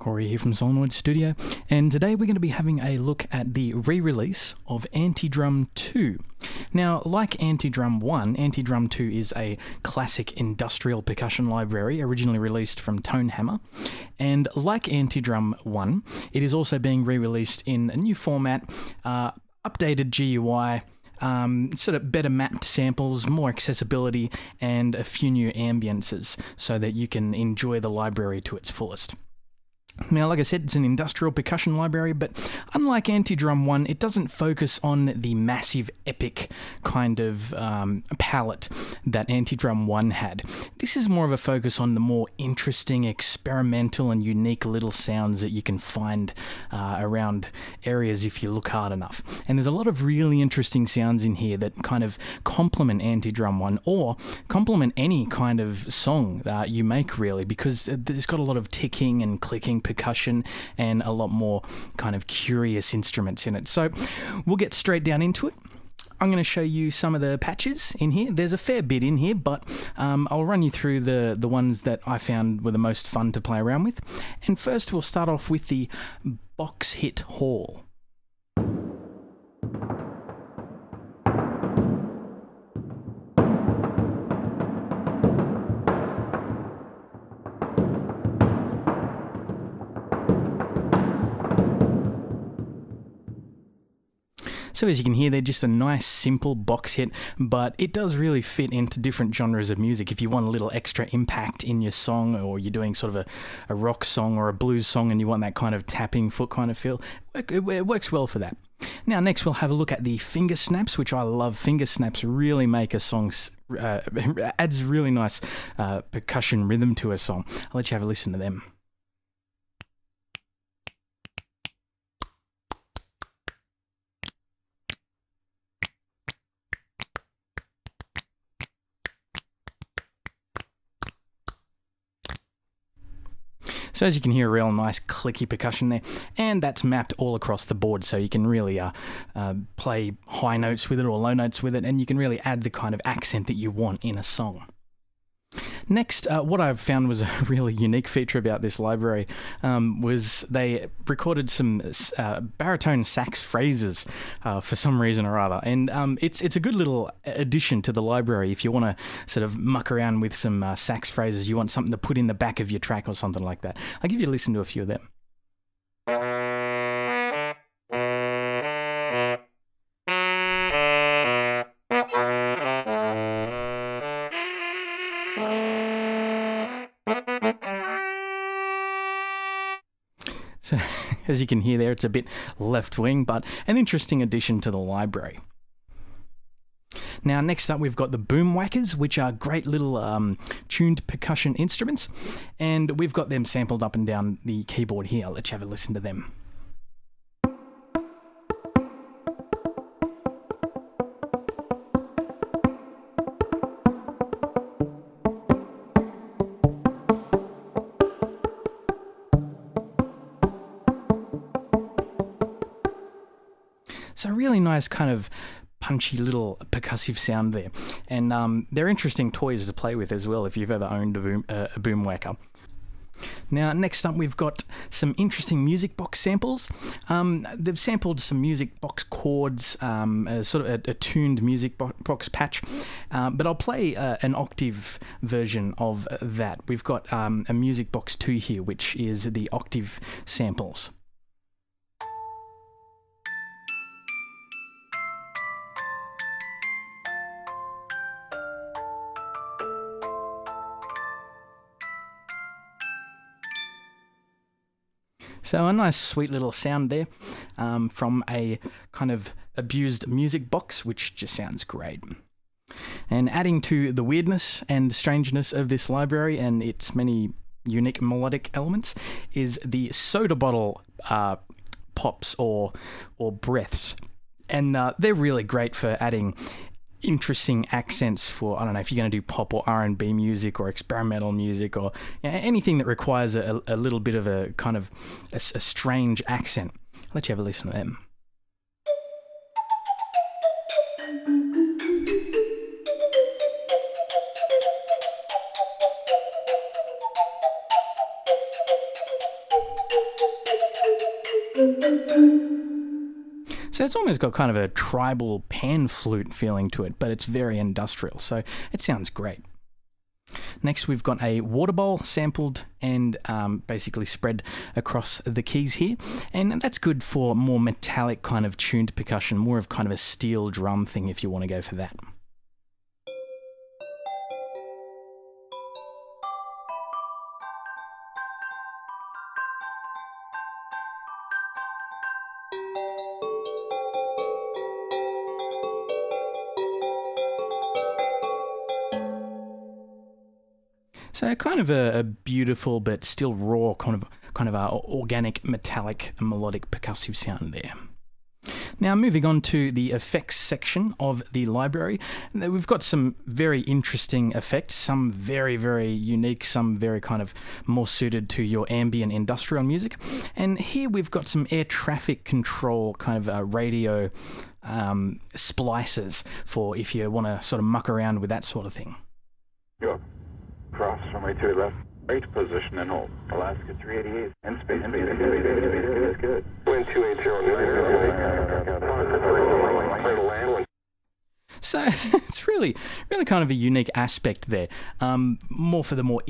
Corey here from Solenoid Studio, and today we're going to be having a look at the re-release of Antidrum 2. Now, like Antidrum 1, Antidrum 2 is a classic industrial percussion library originally released from Tonehammer, and like Antidrum 1, it is also being re-released in a new format, updated GUI, sort of better mapped samples, more accessibility, and a few new ambiences so that you can enjoy the library to its fullest. Now, like I said, it's an industrial percussion library, but unlike Antidrum 1, it doesn't focus on the massive, epic kind of palette that Antidrum 1 had. This is more of a focus on the more interesting, experimental, and unique little sounds that you can find around areas if you look hard enough. And there's a lot of really interesting sounds in here that kind of complement Antidrum 1, or complement any kind of song that you make, really, because it's got a lot of ticking and clicking percussion and a lot more kind of curious instruments in it. So we'll get straight down into it. I'm going to show you some of the patches in here. There's a fair bit in here, but I'll run you through the ones that I found were the most fun to play around with. And first we'll start off with the Box Hit Hall. So as you can hear, they're just a nice, simple box hit, but it does really fit into different genres of music. If you want a little extra impact in your song, or you're doing sort of a rock song or a blues song and you want that kind of tapping foot kind of feel, it works well for that. Now, next we'll have a look at the finger snaps, which I love. Finger snaps really make a song, adds really nice percussion rhythm to a song. I'll let you have a listen to them. So as you can hear, a real nice clicky percussion there, and that's mapped all across the board, so you can really play high notes with it or low notes with it, and you can really add the kind of accent that you want in a song. Next, what I've found was a really unique feature about this library was they recorded some baritone sax phrases for some reason or other, and it's a good little addition to the library if you want to sort of muck around with some sax phrases. You want something to put in the back of your track or something like that. I'll give you a listen to a few of them. So, as you can hear there, it's a bit left-wing, but an interesting addition to the library. Now, next up, we've got the boom whackers, which are great little tuned percussion instruments, and we've got them sampled up and down the keyboard here. I'll let you have a listen to them. So a really nice kind of punchy little percussive sound there. And they're interesting toys to play with as well if you've ever owned a boom whacker. Now, next up, we've got some interesting music box samples. They've sampled some music box chords, sort of a tuned music box patch, but I'll play an octave version of that. We've got a music box 2 here, which is the octave samples. So a nice sweet little sound there from a kind of abused music box, which just sounds great. And adding to the weirdness and strangeness of this library and its many unique melodic elements is the soda bottle pops or breaths. And they're really great for adding interesting accents for, I don't know, if you're going to do pop or R&B music or experimental music or anything that requires a little bit of a kind of a strange accent. I'll let you have a listen to them. So it's almost got kind of a tribal pan flute feeling to it, but it's very industrial, so it sounds great. Next, we've got a water bowl sampled and basically spread across the keys here. And that's good for more metallic kind of tuned percussion, more of kind of a steel drum thing if you want to go for that. So kind of a beautiful but still raw kind of organic, metallic, melodic percussive sound there. Now moving on to the effects section of the library, we've got some very interesting effects, some very, very unique, some very kind of more suited to your ambient industrial music. And here we've got some air traffic control kind of radio splicers for if you want to sort of muck around with that sort of thing. Go. Cross runway 2 left, right position and hold. Alaska 388, and space, is good. Wind 2809, So it's really kind of a unique aspect there, more for the more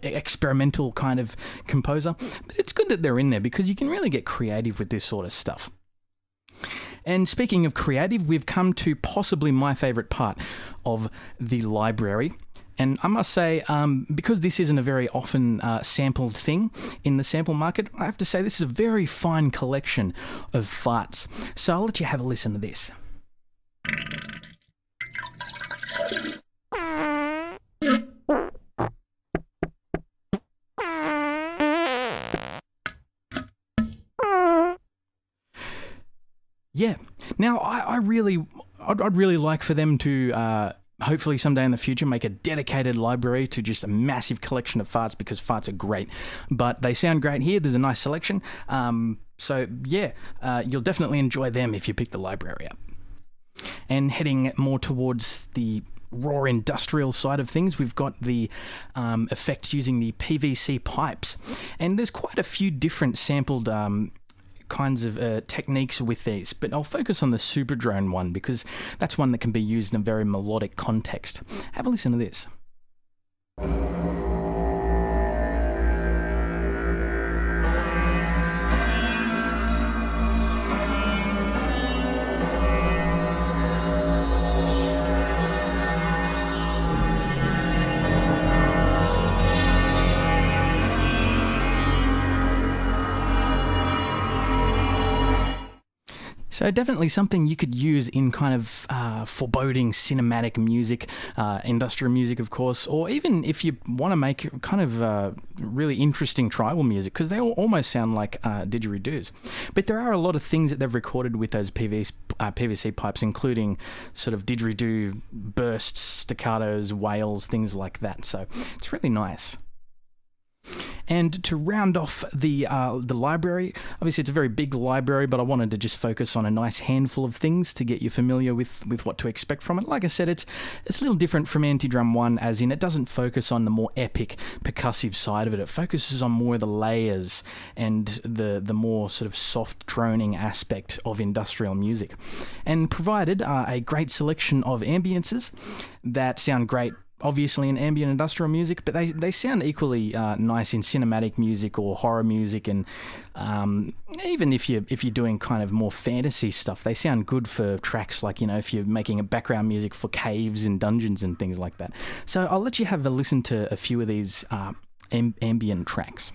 experimental kind of composer. But it's good that they're in there because you can really get creative with this sort of stuff. And speaking of creative, we've come to possibly my favourite part of the library. And I must say, because this isn't a very often sampled thing in the sample market, I have to say this is a very fine collection of farts. So I'll let you have a listen to this. Yeah. Now, I'd really like for them to hopefully someday in the future make a dedicated library to just a massive collection of farts, because farts are great. But they sound great here. There's a nice selection. So yeah, you'll definitely enjoy them if you pick the library up. And heading more towards the raw industrial side of things, we've got the effects using the PVC pipes. And there's quite a few different sampled kinds of techniques with these, but I'll focus on the Super Drone one because that's one that can be used in a very melodic context. Have a listen to this. So definitely something you could use in kind of foreboding cinematic music, industrial music, of course, or even if you want to make kind of really interesting tribal music, because they all almost sound like didgeridoos. But there are a lot of things that they've recorded with those PVC pipes, including sort of didgeridoo bursts, staccatos, wails, things like that. So it's really nice. And to round off the library, obviously it's a very big library, but I wanted to just focus on a nice handful of things to get you familiar with what to expect from it. Like I said, it's a little different from Antidrum 1, as in it doesn't focus on the more epic percussive side of it. It focuses on more of the layers and the more sort of soft droning aspect of industrial music, and provided a great selection of ambiences that sound great obviously in ambient industrial music, but they sound equally nice in cinematic music or horror music, and even if you're doing kind of more fantasy stuff, they sound good for tracks like, if you're making a background music for caves and dungeons and things like that. So I'll let you have a listen to a few of these ambient tracks.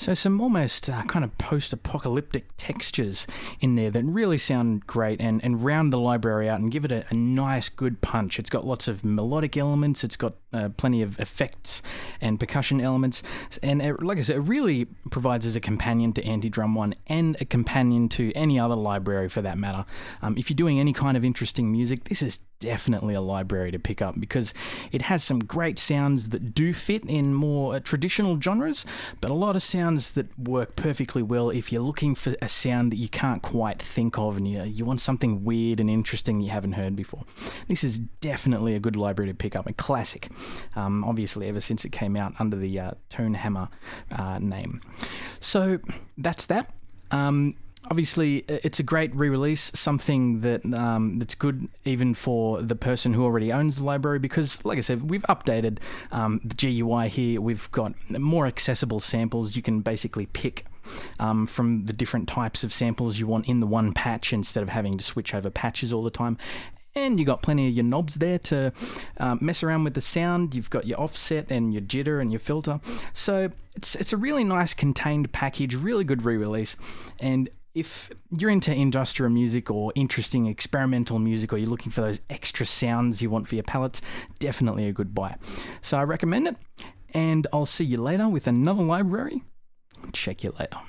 So some almost kind of post-apocalyptic textures in there that really sound great and round the library out and give it a nice, good punch. It's got lots of melodic elements. It's got plenty of effects and percussion elements. And like I said, it really provides as a companion to Antidrum 1 and a companion to any other library for that matter. If you're doing any kind of interesting music, this is definitely a library to pick up because it has some great sounds that do fit in more traditional genres, but a lot of sounds that work perfectly well if you're looking for a sound that you can't quite think of and you want something weird and interesting you haven't heard before. This is definitely a good library to pick up, a classic, obviously ever since it came out under the Tone Hammer name. So that's that. Obviously, it's a great re-release, something that that's good even for the person who already owns the library because, like I said, we've updated the GUI here. We've got more accessible samples. You can basically pick from the different types of samples you want in the one patch instead of having to switch over patches all the time. And you got plenty of your knobs there to mess around with the sound. You've got your offset and your jitter and your filter. So it's a really nice contained package, really good re-release. And if you're into industrial music or interesting experimental music, or you're looking for those extra sounds you want for your palettes, definitely a good buy. So I recommend it, and I'll see you later with another library. Check you later.